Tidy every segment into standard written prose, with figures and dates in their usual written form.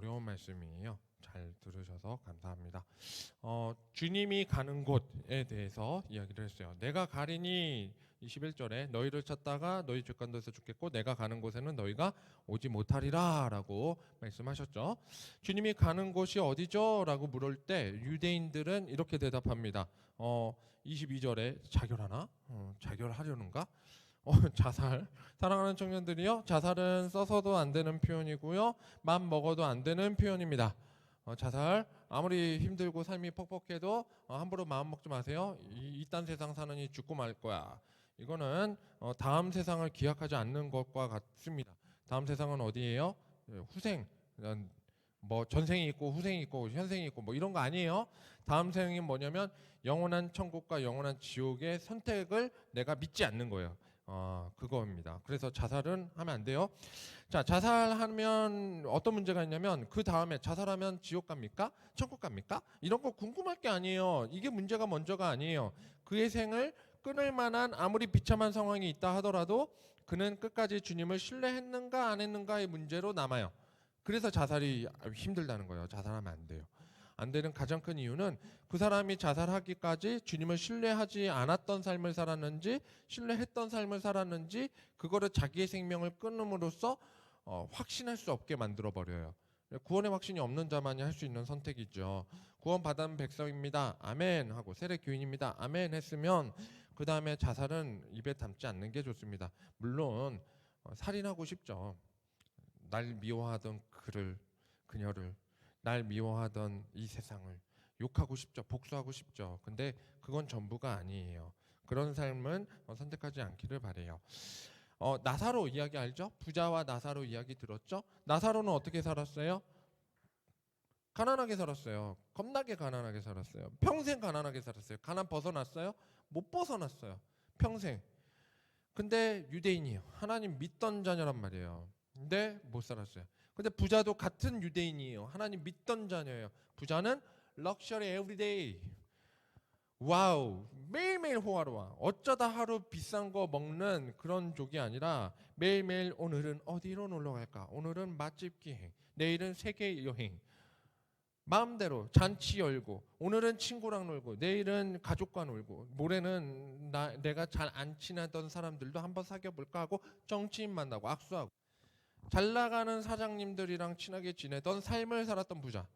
어려운 말씀이에요. 잘 들으셔서 감사합니다. 주님이 가는 곳에 대해서 이야기를 했어요. 내가 가리니 21절에 너희를 찾다가 너희 족간도에서 죽겠고 내가 가는 곳에는 너희가 오지 못하리라 라고 말씀하셨죠. 주님이 가는 곳이 어디죠? 라고 물을 때 유대인들은 이렇게 대답합니다. 22절에 자결하나? 자결하려는가? 자살. 사랑하는 청년들이요, 자살은 써서도 안 되는 표현이고요, 맘 먹어도 안 되는 표현입니다. 자살 아무리 힘들고 삶이 퍽퍽해도 함부로 마음 먹지 마세요. 이딴 세상 사느니 죽고 말 거야. 이거는 다음 세상을 기약하지 않는 것과 같습니다. 다음 세상은 어디예요? 후생. 뭐 전생이 있고 후생이 있고 현생이 있고 뭐 이런 거 아니에요. 다음 생이 뭐냐면 영원한 천국과 영원한 지옥의 선택을 내가 믿지 않는 거예요. 그거입니다. 그래서 자살은 하면 안 돼요. 자, 자살하면 어떤 문제가 있냐면 그 다음에 자살하면 지옥 갑니까? 천국 갑니까? 이런 거 궁금할 게 아니에요. 이게 문제가 먼저가 아니에요. 그의 생을 끊을 만한 아무리 비참한 상황이 있다 하더라도 그는 끝까지 주님을 신뢰했는가 안 했는가의 문제로 남아요. 그래서 자살이 힘들다는 거예요. 자살하면 안 돼요. 안 되는 가장 큰 이유는 그 사람이 자살하기까지 주님을 신뢰하지 않았던 삶을 살았는지 신뢰했던 삶을 살았는지 그거를 자기의 생명을 끊음으로써 확신할 수 없게 만들어 버려요. 구원의 확신이 없는 자만이 할 수 있는 선택이죠. 구원받은 백성입니다. 아멘 하고 세례 교인입니다. 아멘 했으면 그 다음에 자살은 입에 담지 않는 게 좋습니다. 물론 살인하고 싶죠. 날 미워하던 그녀를, 날 미워하던 이 세상을 욕하고 싶죠. 복수하고 싶죠. 근데 그건 전부가 아니에요. 그런 삶은 선택하지 않기를 바래요. 나사로 이야기 알죠? 부자와 나사로 이야기 들었죠? 나사로는 어떻게 살았어요? 가난하게 살았어요. 겁나게 가난하게 살았어요. 평생 가난하게 살았어요. 가난 벗어났어요? 못 벗어났어요. 평생. 근데 유대인이에요. 하나님 믿던 자녀란 말이에요. 근데 못 살았어요. 근데 부자도 같은 유대인이에요. 하나님 믿던 자녀예요. 부자는 럭셔리 에브리데이. 와우, 매일매일 호화로워. 어쩌다 하루 비싼 거 먹는 그런 족이 아니라 매일매일 오늘은 어디로 놀러 갈까? 오늘은 맛집 기행, 내일은 세계 여행. 마음대로 잔치 열고, 오늘은 친구랑 놀고, 내일은 가족과 놀고, 모레는 내가 잘 안 친하던 사람들도 한번 사귀어 볼까 하고 정치인 만나고 악수하고, 잘 나가는 사장님들이랑 친하게 지내던 삶을 살았던 부자.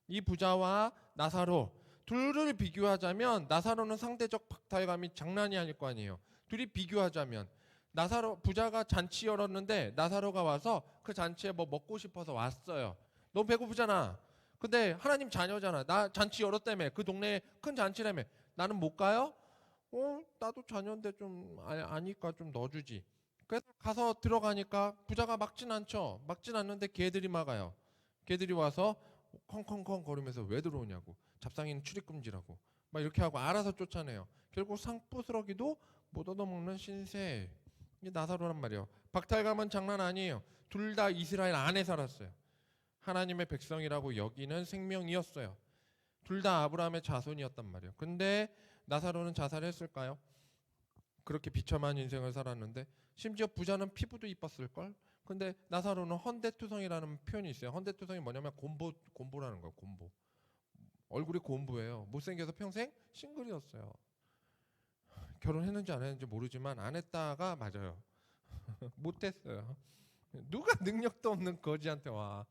이 부자와 나사로 둘을 비교하자면 나사로는 상대적 박탈감이 장난이 아닐 거 아니에요. 둘이 비교하자면 나사로 부자가 잔치 열었는데 나사로가 와서 그 잔치에 뭐 먹고 싶어서 왔어요. 너 배고프잖아. 근데 하나님 자녀잖아. 나 잔치 열었다며. 그 동네에 큰 잔치라며. 나는 못 가요? 나도 자녀인데 좀 아니까 좀 넣어주지. 그래서 가서 들어가니까 부자가 막진 않죠. 막진 않는데 개들이 막아요. 개들이 와서 컹컹컹 거리면서 왜 들어오냐고. 잡상인 출입금지라고. 막 이렇게 하고 알아서 쫓아내요. 결국 상부스러기도 못 얻어먹는 신세. 이게 나사로란 말이에요. 박탈감은 장난 아니에요. 둘 다 이스라엘 안에 살았어요. 하나님의 백성이라고 여기는 생명이었어요. 둘 다 아브라함의 자손이었단 말이에요. 근데 나사로는 자살했을까요? 그렇게 비참한 인생을 살았는데 심지어 부자는 피부도 이뻤을걸? 근데 나사로는 헌데투성이라는 표현이 있어요. 헌데투성이 뭐냐면 곰보라는 거예요. 곰보. 얼굴이 곰보예요. 못생겨서 평생 싱글이었어요. 결혼했는지 안 했는지 모르지만 안 했다가 맞아요. 못했어요. 누가 능력도 없는 거지한테 와.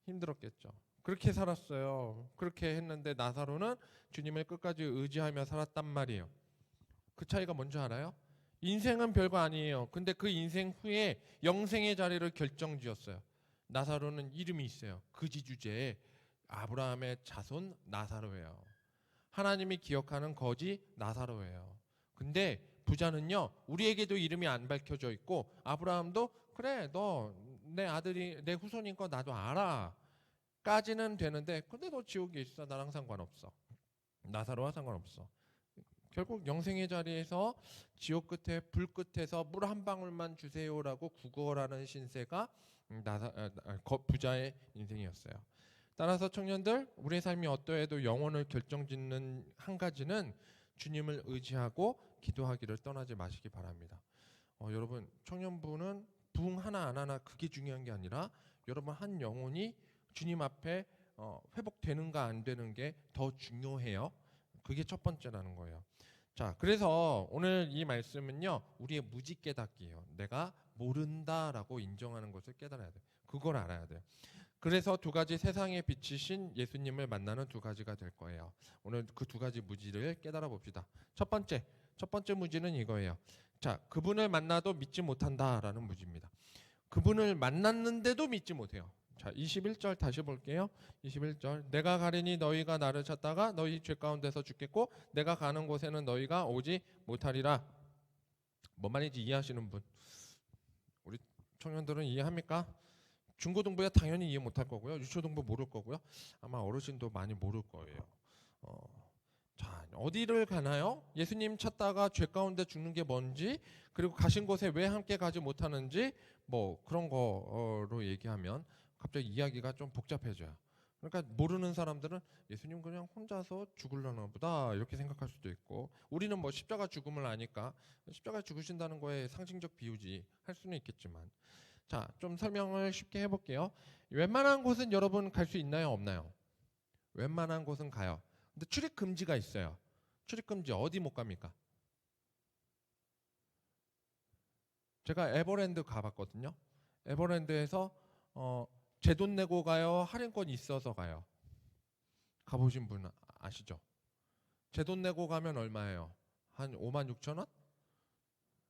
힘들었겠죠. 그렇게 살았어요. 그렇게 했는데 나사로는 주님을 끝까지 의지하며 살았단 말이에요. 그 차이가 뭔지 알아요? 인생은 별거 아니에요. 근데 그 인생 후에 영생의 자리를 결정지었어요. 나사로는 이름이 있어요. 그지 주제에 아브라함의 자손 나사로예요. 하나님이 기억하는 거지 나사로예요. 근데 부자는요, 우리에게도 이름이 안 밝혀져 있고 아브라함도 그래 너 내 아들이 내 후손인 거 나도 알아 까지는 되는데 근데 너 지옥에 있어. 나랑 상관없어. 나사로와 상관없어. 결국 영생의 자리에서 지옥 끝에 불 끝에서 물 한 방울만 주세요라고 구걸하는 신세가 부자의 인생이었어요. 따라서 청년들, 우리의 삶이 어떠해도 영혼을 결정짓는 한 가지는 주님을 의지하고 기도하기를 떠나지 마시기 바랍니다. 여러분, 청년부는 부흥 하나 안 하나 그게 중요한 게 아니라 여러분 한 영혼이 주님 앞에 회복되는가 안 되는 게 더 중요해요. 그게 첫 번째라는 거예요. 자, 그래서 오늘 이 말씀은요, 우리의 무지 깨닫기예요. 내가 모른다라고 인정하는 것을 깨달아야 돼. 그걸 알아야 돼요. 그래서 두 가지 세상에 비치신 예수님을 만나는 두 가지가 될 거예요. 오늘 그 두 가지 무지를 깨달아 봅시다. 첫 번째 무지는 이거예요. 자, 그분을 만나도 믿지 못한다라는 무지입니다. 그분을 만났는데도 믿지 못해요. 자, 21절 다시 볼게요. 21절. 내가 가리니 너희가 나를 찾다가 너희 죄 가운데서 죽겠고 내가 가는 곳에는 너희가 오지 못하리라. 뭔 말인지 이해하시는 분? 우리 청년들은 이해합니까? 중고등부야 당연히 이해 못할 거고요. 유초등부 모를 거고요. 아마 어르신도 많이 모를 거예요. 자, 어디를 가나요? 예수님 찾다가 죄 가운데 죽는 게 뭔지, 그리고 가신 곳에 왜 함께 가지 못하는지, 뭐 그런 거로 얘기하면 갑자기 이야기가 좀 복잡해져요. 그러니까 모르는 사람들은 예수님 그냥 혼자서 죽으려나 보다 이렇게 생각할 수도 있고, 우리는 뭐 십자가 죽음을 아니까 십자가 죽으신다는 거에 상징적 비유지 할 수는 있겠지만, 자, 좀 설명을 쉽게 해볼게요. 웬만한 곳은 여러분 갈 수 있나요, 없나요? 웬만한 곳은 가요. 근데 출입 금지가 있어요. 출입 금지 어디 못 갑니까? 제가 에버랜드 가봤거든요. 에버랜드에서 제 돈 내고 가요, 할인권 있어서 가요? 가보신 분 아시죠? 제 돈 내고 가면 얼마예요? 한 5만 6천 원?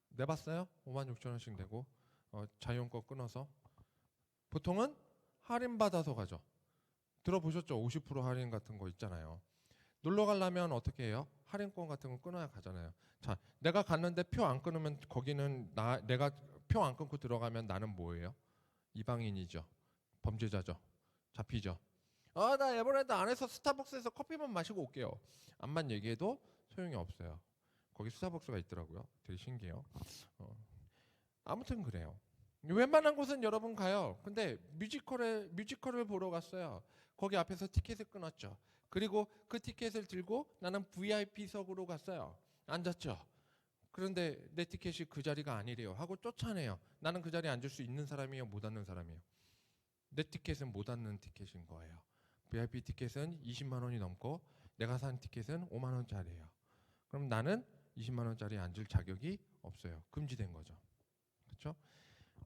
내봤어요? 5만 6천 원씩 내고 자유용권 끊어서. 보통은 할인 받아서 가죠. 들어보셨죠? 50% 할인 같은 거 있잖아요. 놀러 가려면 어떻게 해요? 할인권 같은 거 끊어야 가잖아요. 자, 내가 갔는데 표 안 끊으면 거기는 내가 표 안 끊고 들어가면 나는 뭐예요? 이방인이죠. 범죄자죠. 잡히죠. 나 에버랜드 안에서 스타벅스에서 커피만 마시고 올게요. 암만 얘기해도 소용이 없어요. 거기 스타벅스가 있더라고요. 되게 신기해요. 아무튼 그래요. 웬만한 곳은 여러분 가요. 근데 뮤지컬을 보러 갔어요. 거기 앞에서 티켓을 끊었죠. 그리고 그 티켓을 들고 나는 VIP석으로 갔어요. 앉았죠. 그런데 내 티켓이 그 자리가 아니래요 하고 쫓아내요. 나는 그 자리에 앉을 수 있는 사람이에요, 못 앉는 사람이에요? 내 티켓은 못 앉는 티켓인 거예요. VIP 티켓은 20만 원이 넘고 내가 산 티켓은 5만 원짜리예요. 그럼 나는 20만 원짜리에 앉을 자격이 없어요. 금지된 거죠. 그렇죠?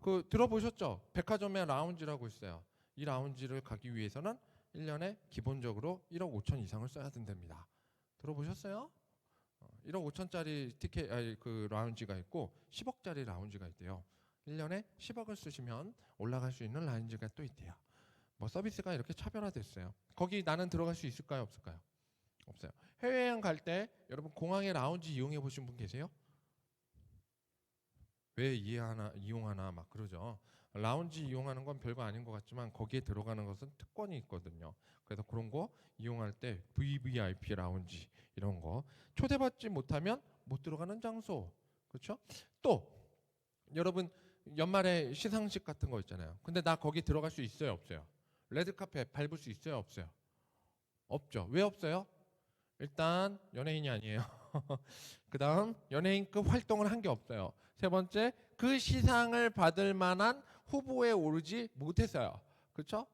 그 들어보셨죠? 백화점에 라운지라고 있어요. 이 라운지를 가기 위해서는 1년에 기본적으로 1억 5천 이상을 써야 된답니다. 들어보셨어요? 1억 5천짜리 티켓, 그 라운지가 있고 10억짜리 라운지가 있대요. 1년에 10억을 쓰시면 올라갈 수 있는 라운지가 또 있대요. 뭐 서비스가 이렇게 차별화됐어요. 거기 나는 들어갈 수 있을까요, 없을까요? 없어요. 해외여행 갈 때 여러분 공항에 라운지 이용해 보신 분 계세요? 왜 이용하나 막 그러죠. 라운지 이용하는 건 별거 아닌 것 같지만 거기에 들어가는 것은 특권이 있거든요. 그래서 그런 거 이용할 때 VVIP 라운지 이런 거 초대받지 못하면 못 들어가는 장소. 그렇죠? 또 여러분 연말에 시상식 같은 거 있잖아요. 근데 나 거기 들어갈 수 있어요, 없어요? 레드카펫 밟을 수 있어요, 없어요? 없죠. 왜 없어요? 일단 연예인이 아니에요. 그다음 연예인급 활동을 한 게 없어요. 세 번째, 그 시상을 받을 만한 후보에 오르지 못했어요. 그렇죠?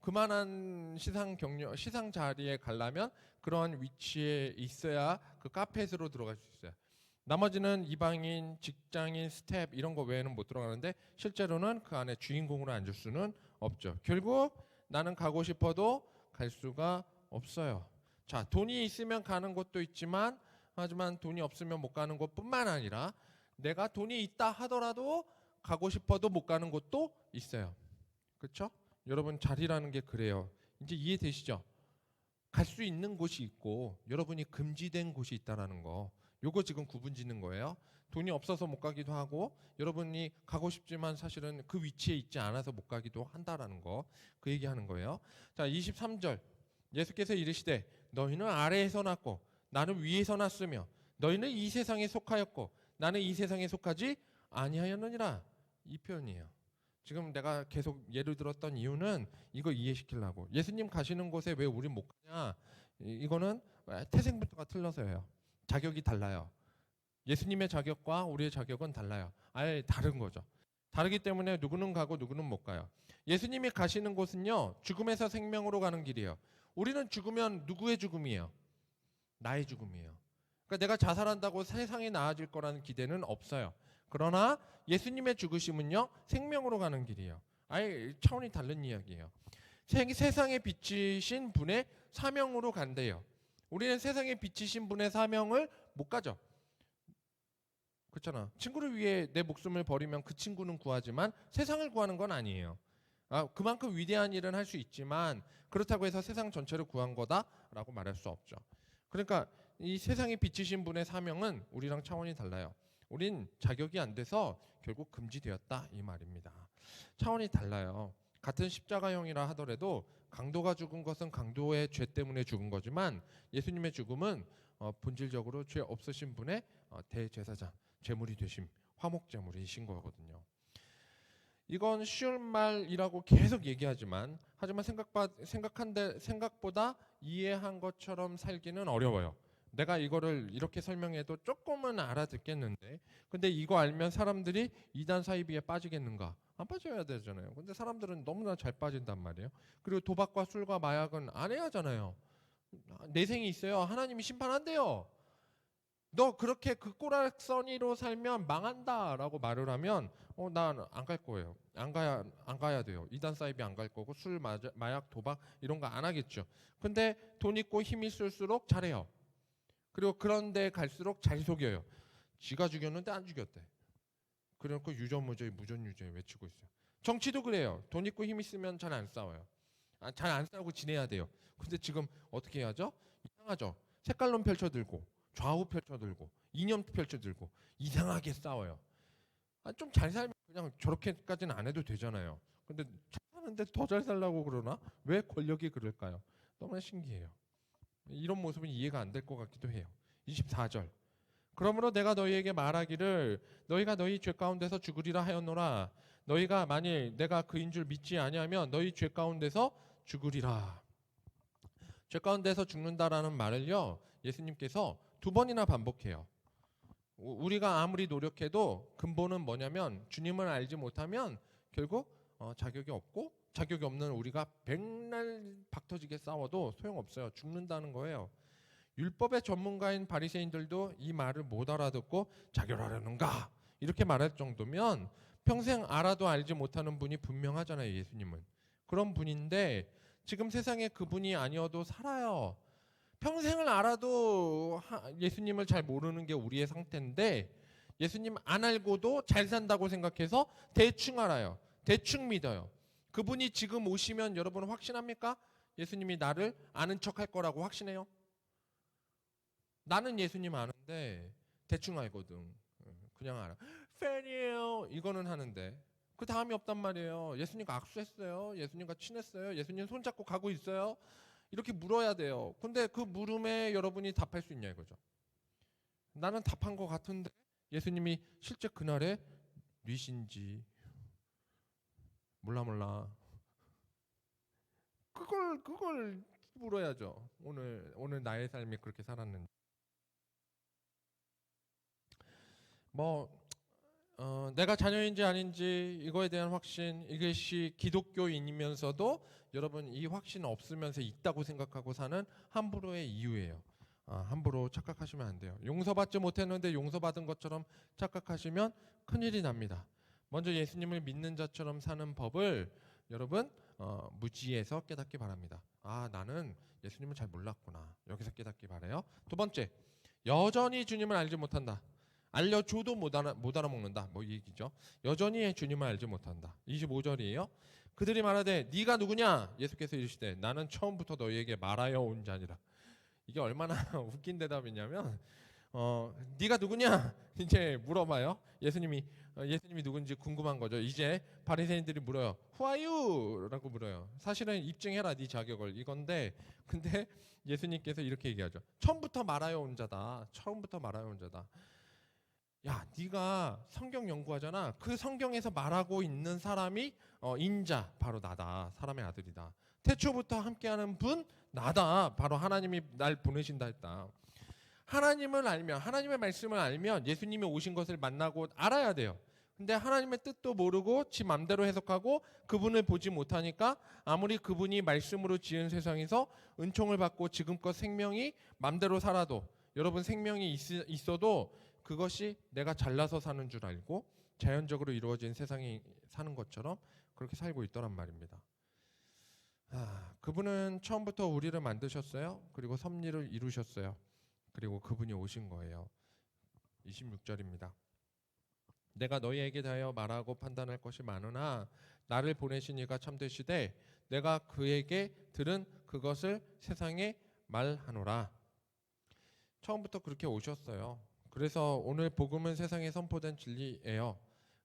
그만한 시상 자리에 가려면 그런 위치에 있어야 그 카펫으로 들어갈 수 있어요. 나머지는 이방인, 직장인, 스텝 이런 거 외에는 못 들어가는데 실제로는 그 안에 주인공으로 앉을 수는 없죠. 결국 나는 가고 싶어도 갈 수가 없어요. 자, 돈이 있으면 가는 곳도 있지만 하지만 돈이 없으면 못 가는 곳뿐만 아니라 내가 돈이 있다 하더라도 가고 싶어도 못 가는 곳도 있어요. 그렇죠? 여러분 자리라는 게 그래요. 이제 이해되시죠? 갈 수 있는 곳이 있고 여러분이 금지된 곳이 있다라는 거. 요거 지금 구분 짓는 거예요. 돈이 없어서 못 가기도 하고 여러분이 가고 싶지만 사실은 그 위치에 있지 않아서 못 가기도 한다라는 거. 그 얘기하는 거예요. 자, 23절. 예수께서 이르시되 너희는 아래에서 났고 나는 위에서 났으며 너희는 이 세상에 속하였고 나는 이 세상에 속하지 아니하였느니라. 이 표현이에요. 지금 내가 계속 예를 들었던 이유는 이거 이해시키려고. 예수님 가시는 곳에 왜 우린 못 가냐? 이거는 태생부터가 틀려서예요. 자격이 달라요. 예수님의 자격과 우리의 자격은 달라요. 아예 다른 거죠. 다르기 때문에 누구는 가고 누구는 못 가요. 예수님이 가시는 곳은요, 죽음에서 생명으로 가는 길이에요. 우리는 죽으면 누구의 죽음이에요? 나의 죽음이에요. 그러니까 내가 자살한다고 세상이 나아질 거라는 기대는 없어요. 그러나 예수님의 죽으심은요, 생명으로 가는 길이에요. 아예 차원이 다른 이야기예요. 세상에 비치신 분의 사명으로 간대요. 우리는 세상에 비치신 분의 사명을 못 가져. 그렇잖아. 친구를 위해 내 목숨을 버리면 그 친구는 구하지만 세상을 구하는 건 아니에요. 그만큼 위대한 일은 할 수 있지만 그렇다고 해서 세상 전체를 구한 거다라고 말할 수 없죠. 그러니까 이 세상에 비치신 분의 사명은 우리랑 차원이 달라요. 우린 자격이 안 돼서 결국 금지되었다 이 말입니다. 차원이 달라요. 같은 십자가형이라 하더라도 강도가 죽은 것은 강도의 죄 때문에 죽은 거지만 예수님의 죽음은 본질적으로 죄 없으신 분의 대제사장, 제물이 되심, 화목제물이신 거거든요. 이건 쉬운 말이라고 계속 얘기하지만 하지만 생각보다 이해한 것처럼 살기는 어려워요. 내가 이거를 이렇게 설명해도 조금은 알아듣겠는데 근데 이거 알면 사람들이 이단 사이비에 빠지겠는가? 안 빠져야 되잖아요. 근데 사람들은 너무나 잘 빠진단 말이에요. 그리고 도박과 술과 마약은 안 해야 하잖아요. 내생이 있어요. 하나님이 심판한대요. 너 그렇게 그 꼬락서니로 살면 망한다라고 말을 하면 난 안 갈 거예요. 안 가야 돼요. 이단 사이비 안 갈 거고 술, 마약, 도박 이런 거 안 하겠죠. 근데 돈 있고 힘 있을수록 잘해요. 그리고 그런데 갈수록 잘 속여요. 지가 죽였는데 안 죽였대. 그래놓고 유전무죄, 무전유죄 외치고 있어요. 정치도 그래요. 돈 있고 힘 있으면 잘 안 싸워요. 잘 안 싸우고 지내야 돼요. 근데 지금 어떻게 해야죠? 이상하죠. 색깔론 펼쳐들고 좌우 펼쳐들고 이념 펼쳐들고 이상하게 싸워요. 좀 잘 살면 그냥 저렇게까지는 안 해도 되잖아요. 근데 잘 사는데 더 잘 살라고 그러나? 왜 권력이 그럴까요? 너무나 신기해요. 이런 모습은 이해가 안 될 것 같기도 해요. 24절. 그러므로 내가 너희에게 말하기를 너희가 너희 죄 가운데서 죽으리라 하였노라. 너희가 만일 내가 그인 줄 믿지 아니하면 너희 죄 가운데서 죽으리라. 죄 가운데서 죽는다라는 말을요, 예수님께서 2번이나 반복해요. 우리가 아무리 노력해도 근본은 뭐냐면 주님을 알지 못하면 결국 자격이 없고 자격이 없는 우리가 백날 박터지게 싸워도 소용없어요. 죽는다는 거예요. 율법의 전문가인 바리새인들도 이 말을 못 알아듣고 자결하려는가 이렇게 말할 정도면 평생 알아도 알지 못하는 분이 분명하잖아요. 예수님은 그런 분인데 지금 세상에 그분이 아니어도 살아요. 평생을 알아도 예수님을 잘 모르는 게 우리의 상태인데 예수님 안 알고도 잘 산다고 생각해서 대충 알아요. 대충 믿어요. 그분이 지금 오시면 여러분 확신합니까? 예수님이 나를 아는 척할 거라고 확신해요? 나는 예수님 아는데 대충 알거든. 그냥 알아. 팬이에요. 이거는 하는데 그 다음이 없단 말이에요. 예수님과 악수했어요. 예수님과 친했어요. 예수님 손잡고 가고 있어요. 이렇게 물어야 돼요. 근데 그 물음에 여러분이 답할 수 있냐 이거죠. 나는 답한 것 같은데 예수님이 실제 그날에 뉘신지 몰라. 그걸 물어야죠. 오늘 나의 삶이 그렇게 살았는지. 내가 자녀인지 아닌지 이거에 대한 확신, 이것이 기독교인이면서도 여러분 이 확신 없으면서 있다고 생각하고 사는 함부로의 이유예요. 함부로 착각하시면 안 돼요. 용서받지 못했는데 용서받은 것처럼 착각하시면 큰일이 납니다. 먼저 예수님을 믿는 자처럼 사는 법을 여러분 무지에서 깨닫기 바랍니다. 나는 예수님을 잘 몰랐구나. 여기서 깨닫기 바라요. 2번째, 여전히 주님을 알지 못한다. 알려줘도 못 알아먹는다. 뭐 이 얘기죠. 여전히 주님을 알지 못한다. 25절이에요. 그들이 말하되 네가 누구냐? 예수께서 이르시되 나는 처음부터 너희에게 말하여 온 자니라. 이게 얼마나 웃긴 대답이냐면 네가 누구냐? 이제 물어봐요. 예수님이 누군지 궁금한 거죠. 이제 바리새인들이 물어요. Who are you? 라고 물어요. 사실은 입증해라 네 자격을 이건데 근데 예수님께서 이렇게 얘기하죠. 처음부터 말하여 온 자다. 처음부터 말하여 온 자다. 야, 네가 성경 연구하잖아. 그 성경에서 말하고 있는 사람이 인자, 바로 나다. 사람의 아들이다. 태초부터 함께하는 분 나다. 바로 하나님이 날 보내신다 했다. 하나님을 알면, 하나님의 말씀을 알면 예수님이 오신 것을 만나고 알아야 돼요. 근데 하나님의 뜻도 모르고 지 맘대로 해석하고 그분을 보지 못하니까 아무리 그분이 말씀으로 지은 세상에서 은총을 받고 지금껏 생명이 맘대로 살아도 여러분 생명이 있어도 그것이 내가 잘나서 사는 줄 알고 자연적으로 이루어진 세상이 사는 것처럼 그렇게 살고 있더란 말입니다. 그분은 처음부터 우리를 만드셨어요. 그리고 섭리를 이루셨어요. 그리고 그분이 오신 거예요. 26절입니다. 내가 너희에게 대하여 말하고 판단할 것이 많으나 나를 보내신 이가 참되시되 내가 그에게 들은 그것을 세상에 말하노라. 처음부터 그렇게 오셨어요. 그래서 오늘 복음은 세상에 선포된 진리예요.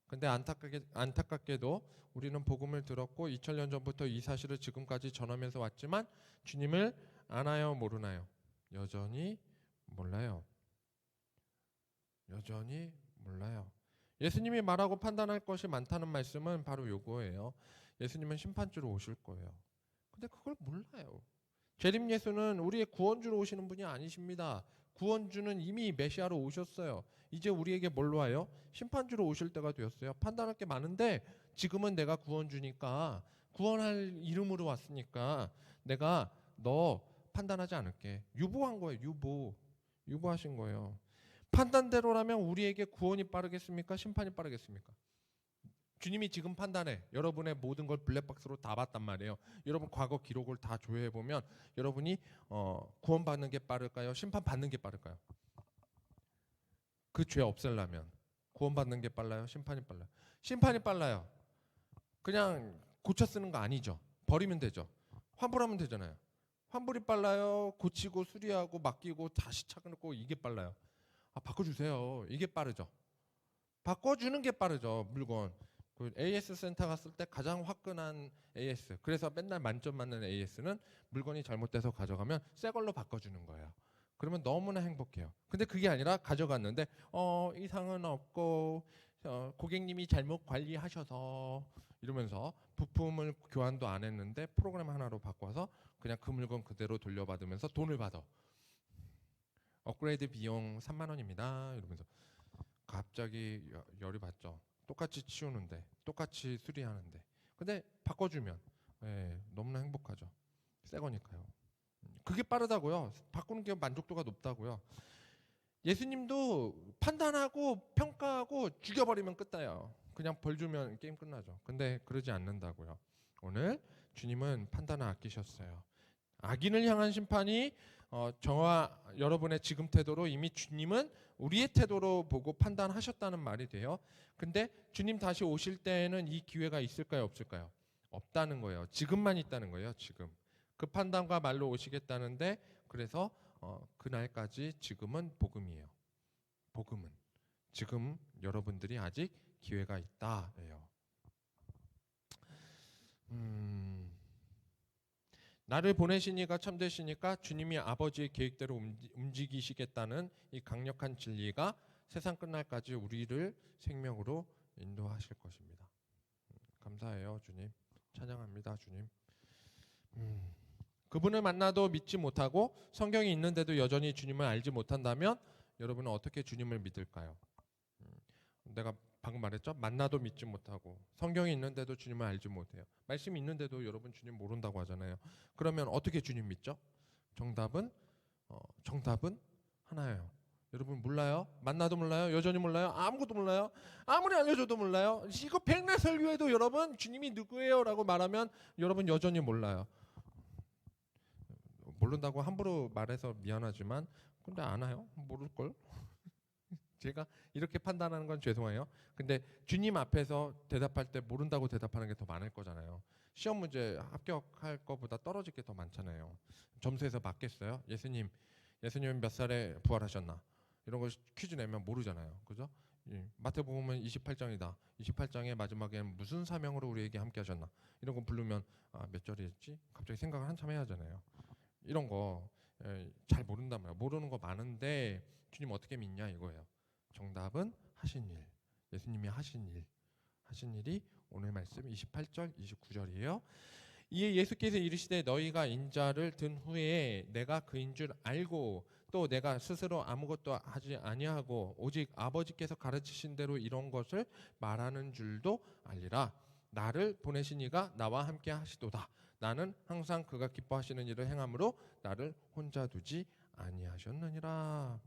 근데 안타깝게도 우리는 복음을 들었고 2000년 전부터 이 사실을 지금까지 전하면서 왔지만 주님을 아나요 모르나요? 여전히 몰라요. 여전히 몰라요. 예수님이 말하고 판단할 것이 많다는 말씀은 바로 요거예요. 예수님은 심판주로 오실 거예요. 근데 그걸 몰라요. 재림 예수는 우리의 구원주로 오시는 분이 아니십니다. 구원주는 이미 메시아로 오셨어요. 이제 우리에게 뭘로 와요? 심판주로 오실 때가 되었어요. 판단할 게 많은데 지금은 내가 구원주니까 구원할 이름으로 왔으니까 내가 너 판단하지 않을게. 유보한 거예요. 유보하신 거예요. 판단대로라면 우리에게 구원이 빠르겠습니까? 심판이 빠르겠습니까? 주님이 지금 판단해. 여러분의 모든 걸 블랙박스로 다 봤단 말이에요. 여러분 과거 기록을 다 조회해 보면 여러분이 구원받는 게 빠를까요? 심판받는 게 빠를까요? 그 죄 없애려면 구원받는 게 빨라요? 심판이 빨라요? 심판이 빨라요. 그냥 고쳐 쓰는 거 아니죠. 버리면 되죠. 환불하면 되잖아요. 환불이 빨라요? 고치고 수리하고 맡기고 다시 차고 이게 빨라요? 바꿔주세요. 이게 빠르죠. 바꿔주는 게 빠르죠. 물건. 그 AS 센터 갔을 때 가장 화끈한 AS. 그래서 맨날 만점 맞는 AS는 물건이 잘못돼서 가져가면 새 걸로 바꿔주는 거예요. 그러면 너무나 행복해요. 근데 그게 아니라 가져갔는데 이상은 없고 고객님이 잘못 관리하셔서 이러면서 부품을 교환도 안 했는데 프로그램 하나로 바꿔서 그냥 그 물건 그대로 돌려받으면서 돈을 받아. 업그레이드 비용 3만 원입니다. 이러면서 갑자기 열이 받죠. 똑같이 치우는데, 똑같이 수리하는데. 근데 바꿔주면 너무나 행복하죠. 새 거니까요. 그게 빠르다고요. 바꾸는 게 만족도가 높다고요. 예수님도 판단하고 평가하고 죽여버리면 끝나요. 그냥 벌 주면 게임 끝나죠. 근데 그러지 않는다고요. 오늘 주님은 판단을 아끼셨어요. 악인을 향한 심판이 저와 여러분의 지금 태도로 이미 주님은 우리의 태도로 보고 판단하셨다는 말이 돼요. 근데 주님 다시 오실 때에는 이 기회가 있을까요, 없을까요? 없다는 거예요. 지금만 있다는 거예요. 지금 그 판단과 말로 오시겠다는데 그래서 그날까지 지금은 복음이에요. 복음은 지금 여러분들이 아직 기회가 있다예요. 나를 보내신 이가 참되시니까 주님이 아버지의 계획대로 움직이시겠다는 이 강력한 진리가 세상 끝날까지 우리를 생명으로 인도하실 것입니다. 감사해요, 주님. 찬양합니다, 주님. 그분을 만나도 믿지 못하고 성경이 있는데도 여전히 주님을 알지 못한다면 여러분은 어떻게 주님을 믿을까요? 내가 방금 말했죠? 만나도 믿지 못하고 성경이 있는데도 주님을 알지 못해요. 말씀이 있는데도 여러분 주님 모른다고 하잖아요. 그러면 어떻게 주님 믿죠? 정답은 하나예요. 여러분 몰라요? 만나도 몰라요? 여전히 몰라요? 아무것도 몰라요? 아무리 알려줘도 몰라요? 이거 백날 설교해도 여러분 주님이 누구예요? 라고 말하면 여러분 여전히 몰라요. 모른다고 함부로 말해서 미안하지만 근데 아나요? 모를걸? 제가 이렇게 판단하는 건 죄송해요. 근데 주님 앞에서 대답할 때 모른다고 대답하는 게 더 많을 거잖아요. 시험 문제 합격할 거보다 떨어질 게 더 많잖아요. 점수에서 맞겠어요? 예수님은 몇 살에 부활하셨나? 이런 거 퀴즈 내면 모르잖아요. 그죠? 마태복음은 28장이다. 28장의 마지막에는 무슨 사명으로 우리에게 함께 하셨나? 이런 거 부르면 몇 절이었지? 갑자기 생각을 한참 해야 하잖아요. 이런 거 잘 모른단 말이에요. 모르는 거 많은데 주님 어떻게 믿냐 이거예요. 정답은 하신 일. 예수님이 하신 일이 오늘 말씀 28절, 29절이에요. 이에 예수께서 이르시되 너희가 인자를 든 후에 내가 그인 줄 알고 또 내가 스스로 아무것도 하지 아니하고 오직 아버지께서 가르치신 대로 이런 것을 말하는 줄도 알리라. 나를 보내신 이가 나와 함께 하시도다. 나는 항상 그가 기뻐하시는 일을 행함으로 나를 혼자 두지 아니하셨느니라.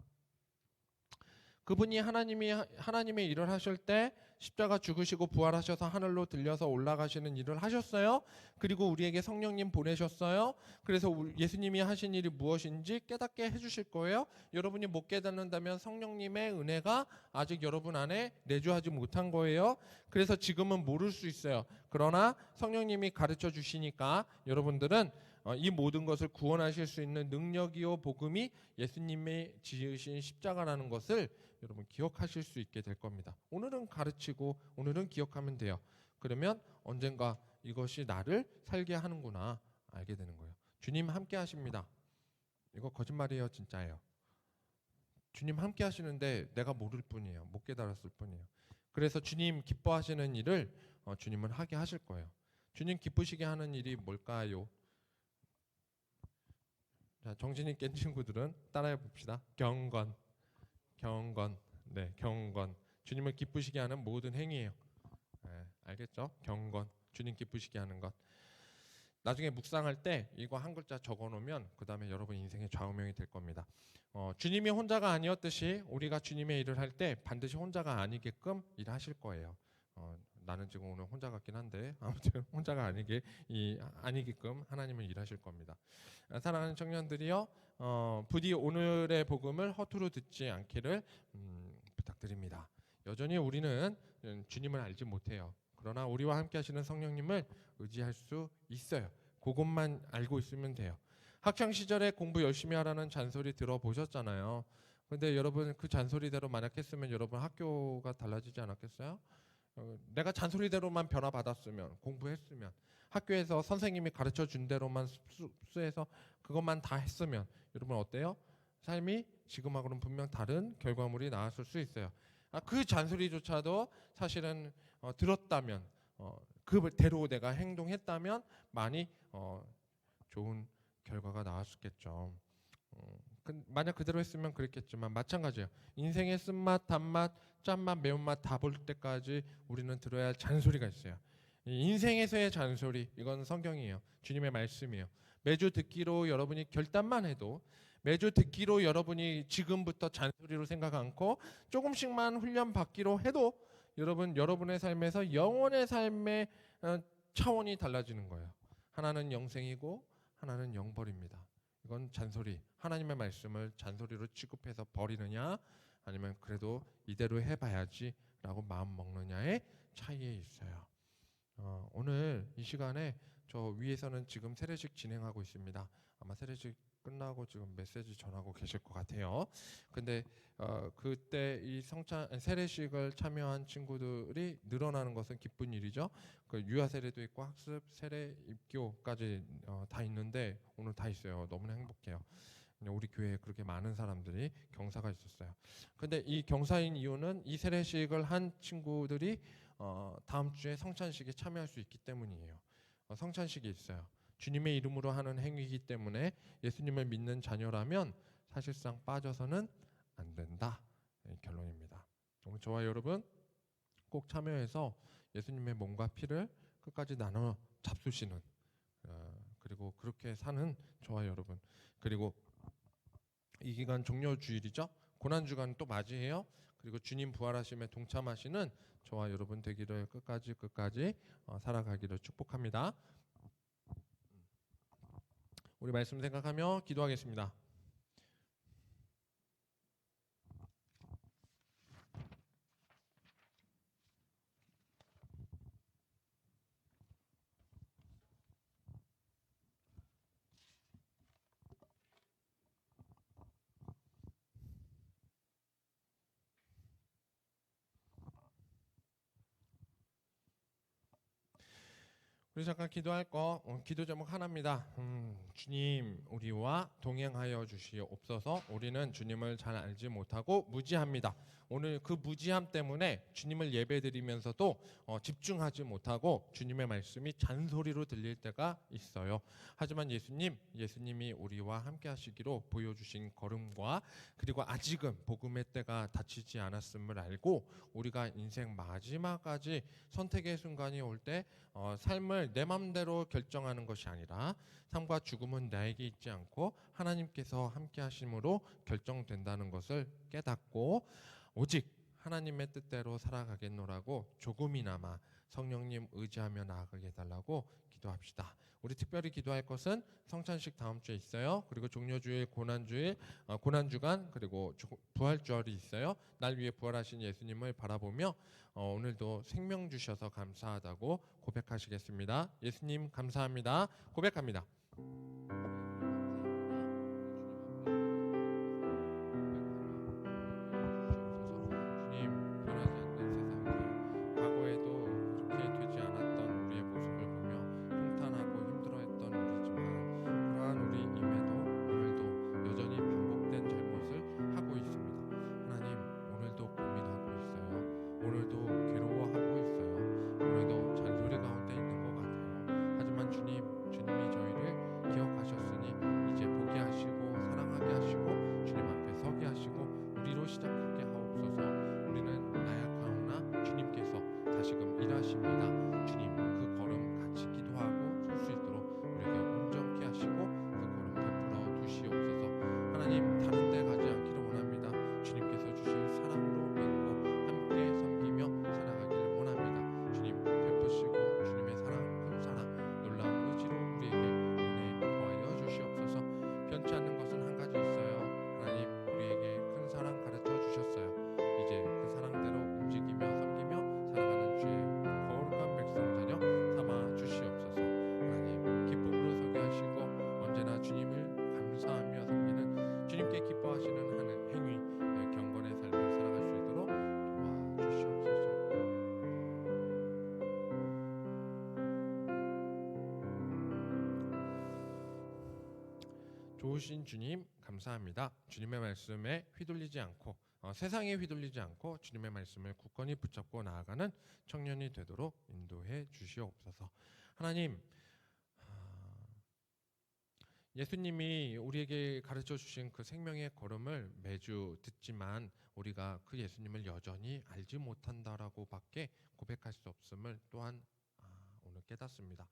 그분이 하나님의 일을 하실 때 십자가 죽으시고 부활하셔서 하늘로 들려서 올라가시는 일을 하셨어요. 그리고 우리에게 성령님 보내셨어요. 그래서 예수님이 하신 일이 무엇인지 깨닫게 해주실 거예요. 여러분이 못 깨닫는다면 성령님의 은혜가 아직 여러분 안에 내주하지 못한 거예요. 그래서 지금은 모를 수 있어요. 그러나 성령님이 가르쳐 주시니까 여러분들은 이 모든 것을 구원하실 수 있는 능력이요 복음이 예수님이 지으신 십자가라는 것을 여러분 기억하실 수 있게 될 겁니다. 오늘은 가르치고 오늘은 기억하면 돼요. 그러면 언젠가 이것이 나를 살게 하는구나 알게 되는 거예요. 주님 함께 하십니다. 이거 거짓말이에요, 진짜예요. 주님 함께 하시는데 내가 모를 뿐이에요. 못 깨달았을 뿐이에요. 그래서 주님 기뻐하시는 일을 주님은 하게 하실 거예요. 주님 기쁘시게 하는 일이 뭘까요? 자, 정신이 깬 친구들은 따라해 봅시다. 경건. 네, 경건. 주님을 기쁘시게 하는 모든 행위예요. 네, 알겠죠? 경건. 주님 기쁘시게 하는 것. 나중에 묵상할 때 이거 한 글자 적어 놓으면 그 다음에 여러분 인생의 좌우명이 될 겁니다. 주님이 혼자가 아니었듯이 우리가 주님의 일을 할 때 반드시 혼자가 아니게끔 일하실 거예요. 나는 지금 오늘 혼자 같긴 한데 아무튼 혼자가 아니게끔 하나님은 일하실 겁니다. 사랑하는 청년들이요, 부디 오늘의 복음을 허투루 듣지 않기를 부탁드립니다. 여전히 우리는 주님을 알지 못해요. 그러나 우리와 함께 하시는 성령님을 의지할 수 있어요. 그것만 알고 있으면 돼요. 학창 시절에 공부 열심히 하라는 잔소리 들어보셨잖아요. 근데 여러분 그 잔소리대로 만약 했으면 여러분 학교가 달라지지 않았겠어요? 내가 잔소리대로만 변화받았으면, 공부했으면, 학교에서 선생님이 가르쳐 준 대로만 습수해서 그것만 다 했으면 여러분 어때요? 삶이 지금하고는 분명 다른 결과물이 나왔을 수 있어요. 그 잔소리조차도 사실은 들었다면, 그대로 내가 행동했다면 많이 좋은 결과가 나왔겠죠. 만약 그대로 했으면 그랬겠지만 마찬가지예요. 인생의 쓴맛, 단맛, 짠맛, 매운맛 다 볼 때까지 우리는 들어야 할 잔소리가 있어요. 인생에서의 잔소리, 이건 성경이에요. 주님의 말씀이에요. 매주 듣기로 여러분이 결단만 해도, 매주 듣기로 여러분이 지금부터 잔소리로 생각 않고 조금씩만 훈련 받기로 해도 여러분의 삶에서 영원의 삶의 차원이 달라지는 거예요. 하나는 영생이고 하나는 영벌입니다. 이건 잔소리, 하나님의 말씀을 잔소리로 취급해서 버리느냐 아니면 그래도 이대로 해봐야지 라고 마음 먹느냐의 차이에 있어요. 오늘 이 시간에 저 위에서는 지금 세례식 진행하고 있습니다. 아마 세례식 끝나고 지금 메시지 전하고 계실 것 같아요. 근데 그때 이 세례식을 참여한 친구들이 늘어나는 것은 기쁜 일이죠. 그 유아 세례도 있고 학습, 세례, 입교까지 다 있는데 오늘 다 있어요. 너무나 행복해요. 우리 교회에 그렇게 많은 사람들이 경사가 있었어요. 근데 이 경사인 이유는 이 세례식을 한 친구들이 다음 주에 성찬식에 참여할 수 있기 때문이에요. 성찬식이 있어요. 주님의 이름으로 하는 행위이기 때문에 예수님을 믿는 자녀라면 사실상 빠져서는 안 된다. 결론입니다. 오늘 저와 여러분 꼭 참여해서 예수님의 몸과 피를 끝까지 나눠 잡수시는 그리고 그렇게 사는 저와 여러분, 그리고 이 기간 종료 주일이죠. 고난 주간 또 맞이해요. 그리고 주님 부활하심에 동참하시는 저와 여러분 되기를 끝까지 살아가기를 축복합니다. 우리 말씀 생각하며 기도하겠습니다. 우리 잠깐 기도할 거 기도 제목 하나입니다. 주님 우리와 동행하여 주시옵소서. 우리는 주님을 잘 알지 못하고 무지합니다. 오늘 그 무지함 때문에 주님을 예배드리면서도 집중하지 못하고 주님의 말씀이 잔소리로 들릴 때가 있어요. 하지만 예수님이 우리와 함께 하시기로 보여주신 걸음과 그리고 아직은 복음의 때가 닥치지 않았음을 알고 우리가 인생 마지막까지 선택의 순간이 올 때 삶을 내 맘대로 결정하는 것이 아니라 삶과 죽음은 나에게 있지 않고 하나님께서 함께 하심으로 결정된다는 것을 깨닫고 오직 하나님의 뜻대로 살아가겠노라고 조금이나마 성령님 의지하며 나아가게 해달라고 기도합시다. 우리 특별히 기도할 것은 성찬식 다음 주에 있어요. 그리고 종료주일, 고난주일, 고난주간 그리고 부활주일이 있어요. 날 위해 부활하신 예수님을 바라보며 오늘도 생명 주셔서 감사하다고 고백하시겠습니다. 예수님 감사합니다. 고백합니다. 좋으신 주님 감사합니다. 주님의 말씀에 휘둘리지 않고 세상에 휘둘리지 않고 주님의 말씀을 굳건히 붙잡고 나아가는 청년이 되도록 인도해 주시옵소서. 하나님, 예수님이 우리에게 가르쳐 주신 그 생명의 걸음을 매주 듣지만 우리가 그 예수님을 여전히 알지 못한다라고밖에 고백할 수 없음을 또한 오늘 깨닫습니다.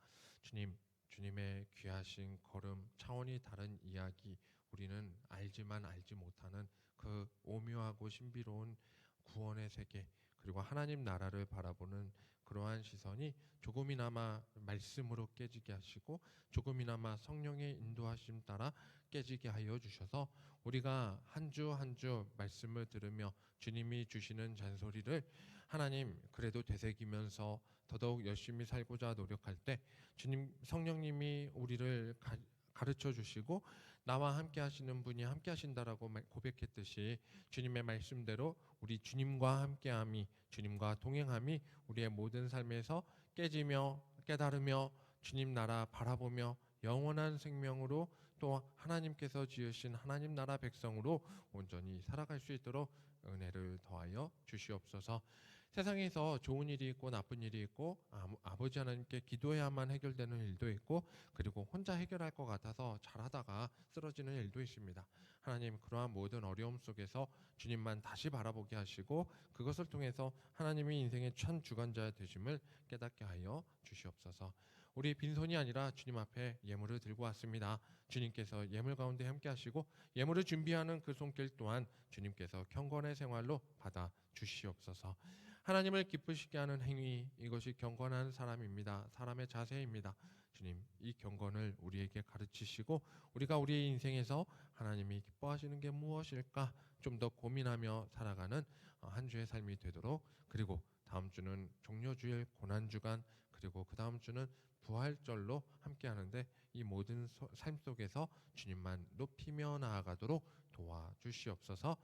주님의 귀하신 걸음, 차원이 다른 이야기, 우리는 알지만 알지 못하는 그 오묘하고 신비로운 구원의 세계, 그리고 하나님 나라를 바라보는 그러한 시선이 조금이나마 말씀으로 깨지게 하시고 조금이나마 성령의 인도하심 따라 깨지게 하여 주셔서 우리가 한 주 한 주 말씀을 들으며 주님이 주시는 잔소리를 하나님 그래도 되새기면서 더더욱 열심히 살고자 노력할 때 주님 성령님이 우리를 가르쳐 주시고 나와 함께 하시는 분이 함께 하신다라고 고백했듯이 주님의 말씀대로 우리 주님과 함께함이 주님과 동행함이 우리의 모든 삶에서 깨지며 깨달으며 주님 나라 바라보며 영원한 생명으로 또 하나님께서 지으신 하나님 나라 백성으로 온전히 살아갈 수 있도록 은혜를 더하여 주시옵소서. 세상에서 좋은 일이 있고 나쁜 일이 있고 아버지 하나님께 기도해야만 해결되는 일도 있고 그리고 혼자 해결할 것 같아서 잘하다가 쓰러지는 일도 있습니다. 하나님 그러한 모든 어려움 속에서 주님만 다시 바라보게 하시고 그것을 통해서 하나님이 인생의 참 주관자 되심을 깨닫게 하여 주시옵소서. 우리 빈손이 아니라 주님 앞에 예물을 들고 왔습니다. 주님께서 예물 가운데 함께 하시고 예물을 준비하는 그 손길 또한 주님께서 경건의 생활로 받아 주시옵소서. 하나님을 기쁘시게 하는 행위, 이것이 경건한 사람입니다. 사람의 자세입니다. 주님, 이 경건을 우리에게 가르치시고 우리가 우리의 인생에서 하나님이 기뻐하시는 게 무엇일까 좀 더 고민하며 살아가는 한 주의 삶이 되도록, 그리고 다음 주는 종료주일, 고난주간, 그리고 그 다음 주는 부활절로 함께 하는데 이 모든 삶 속에서 주님만 높이며 나아가도록 도와주시옵소서.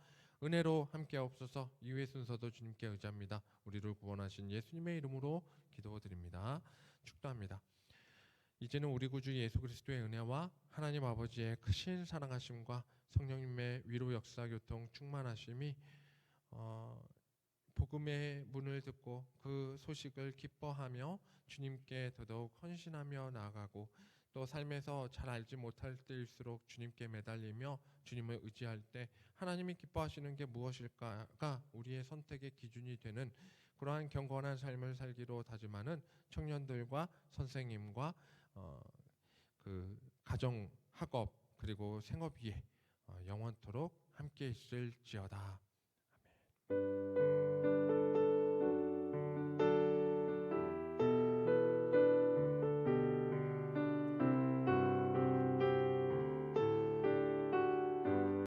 은혜로 함께 하옵소서. 이후의 순서도 주님께 의지합니다. 우리를 구원하신 예수님의 이름으로 기도드립니다. 축도합니다. 이제는 우리 구주 예수 그리스도의 은혜와 하나님 아버지의 크신 사랑하심과 성령님의 위로 역사 교통 충만하심이 복음의 문을 듣고 그 소식을 기뻐하며 주님께 더더욱 헌신하며 나아가고 또 삶에서 잘 알지 못할 때일수록 주님께 매달리며 주님을 의지할 때 하나님이 기뻐하시는 게 무엇일까가 우리의 선택의 기준이 되는 그러한 경건한 삶을 살기로 다짐하는 청년들과 선생님과 그 가정, 학업 그리고 생업 위에 영원토록 함께 있을지어다. 아멘.